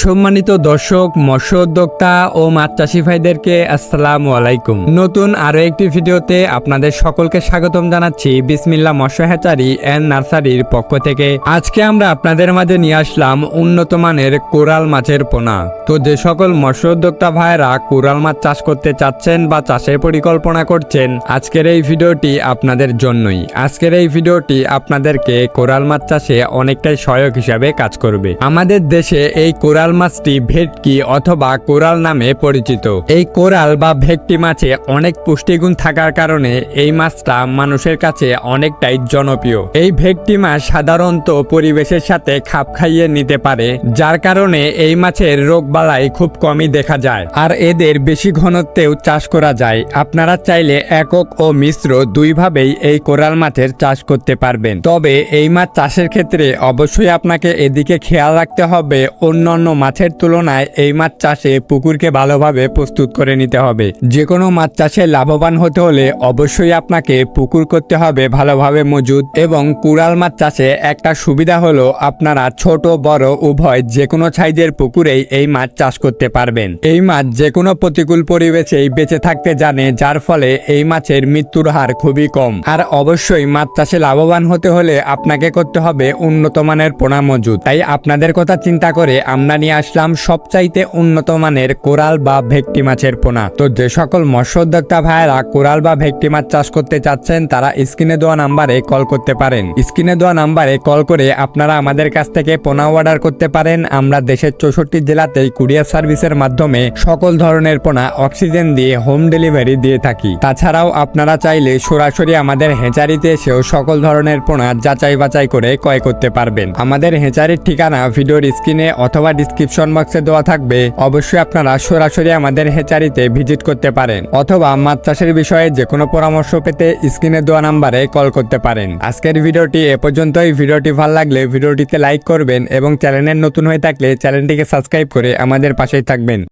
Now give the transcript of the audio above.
সম্মানিত দর্শক, মৎস্য উদ্যোক্তা ও মাছ চাষি ভাইদেরকে আসসালামু আলাইকুম। নতুন আরো একটি ভিডিওতে আপনাদের সকলকে স্বাগতম জানাচ্ছি বিসমিল্লাহ মৎস্য হ্যাচারি এন্ড নার্সারির পক্ষ থেকে। আজকে আমরা আপনাদের মাঝে নিয়ে আসলাম উন্নত মানের কোরাল মাছের পোনা। তো যে সকল মৎস্য উদ্যোক্তা ভাইরা কোরাল মাছ চাষ করতে চাচ্ছেন বা চাষের পরিকল্পনা করছেন, আজকের এই ভিডিওটি আপনাদের জন্যই। আজকের এই ভিডিওটি আপনাদেরকে কোরাল মাছ চাষে অনেকটাই সহায়ক হিসাবে কাজ করবে। আমাদের দেশে এই কোরাল মাছটি ভেটকি অথবা কোরাল নামে পরিচিত। এই কোরাল বা ভেটকি মাছে অনেক পুষ্টিগুণ থাকার কারণে এই মাছটা মানুষের কাছে অনেকটাই জনপ্রিয়। এই ভেটকি মাছ সাধারণত পরিবেশের সাথে খাপ খাইয়ে নিতে পারে, যার কারণে এই মাছের রোগবালাই খুব কমই দেখা যায়, আর এদের বেশি ঘনত্বেও চাষ করা যায়। আপনারা চাইলে একক ও মিশ্র দুইভাবেই এই কোরাল মাছের চাষ করতে পারবেন। তবে এই মাছ চাষের ক্ষেত্রে অবশ্যই আপনাকে এদিকে খেয়াল রাখতে হবে, অন্যান্য মাছের তুলনায় এই মাছ চাষে পুকুরকে ভালোভাবে প্রস্তুত করে নিতে হবে। যে কোনো মাছ চাষে লাভবান হতে হলে অবশ্যই আপনাকে পুকুর করতে হবে ভালোভাবে মজুদ। এবং কোরাল মাছ চাষে একটা সুবিধা হলো আপনারা ছোট বড় উভয় যে কোনো সাইজের পুকুরেই এই মাছ চাষ করতে পারবেন। এই মাছ যে কোনো প্রতিকূল পরিবেশেই বেঁচে থাকতে জানে, যার ফলে এই মাছের মৃত্যুর হার খুবই কম। আর অবশ্যই মাছ চাষে লাভবান হতে হলে আপনাকে করতে হবে উন্নত মানের পোনা মজুদ। তাই আপনাদের কথা চিন্তা করে আমরা নিয়ে আসলাম সবচাইতে উন্নত মানের কোরাল বা ভেটকি মাছের পোনা। তো যে সকল মৎস্য উদ্যোক্তা ভাইয়েরা কোরাল বা ভেটকি মাছ চাষ করতে চাচ্ছেন, তারা স্ক্রিনে দেওয়া নাম্বারে কল করতে পারেন। স্ক্রিনে দেওয়া নাম্বারে কল করে আপনারা আমাদের কাছ থেকে পোনা অর্ডার করতে পারেন। আমরা দেশের 64 জেলাতেই কুরিয়ার সার্ভিসের মাধ্যমে সকল ধরনের পোনা অক্সিজেন দিয়ে হোম ডেলিভারি দিয়ে থাকি। তাছাড়াও আপনারা চাইলে সরাসরি আমাদের হেঁচারিতে এসেও সকল ধরনের পোনা যাচাই বাছাই করে ক্রয় করতে পারবেন। আমাদের হেঁচারির ঠিকানা ভিডিওর স্ক্রিনে অথবা ডিসক্রিপশন বক্সে দেওয়া থাকবে। অবশ্যই আপনারা সরাসরি আমাদের হেঁচারিতে ভিজিট করতে পারেন, অথবা মাছ চাষের বিষয়ে যে কোনো পরামর্শ পেতে স্ক্রিনে দেওয়া নাম্বারে কল করতে পারেন। আজকের ভিডিওটি এ পর্যন্তই। ভিডিওটি ভালো লাগলে ভিডিওটিতে লাইক করবেন এবং চ্যানেলের নতুন হয়ে থাকলে চ্যানেলটিকে সাবস্ক্রাইব করে আমাদের পাশেই থাকবেন।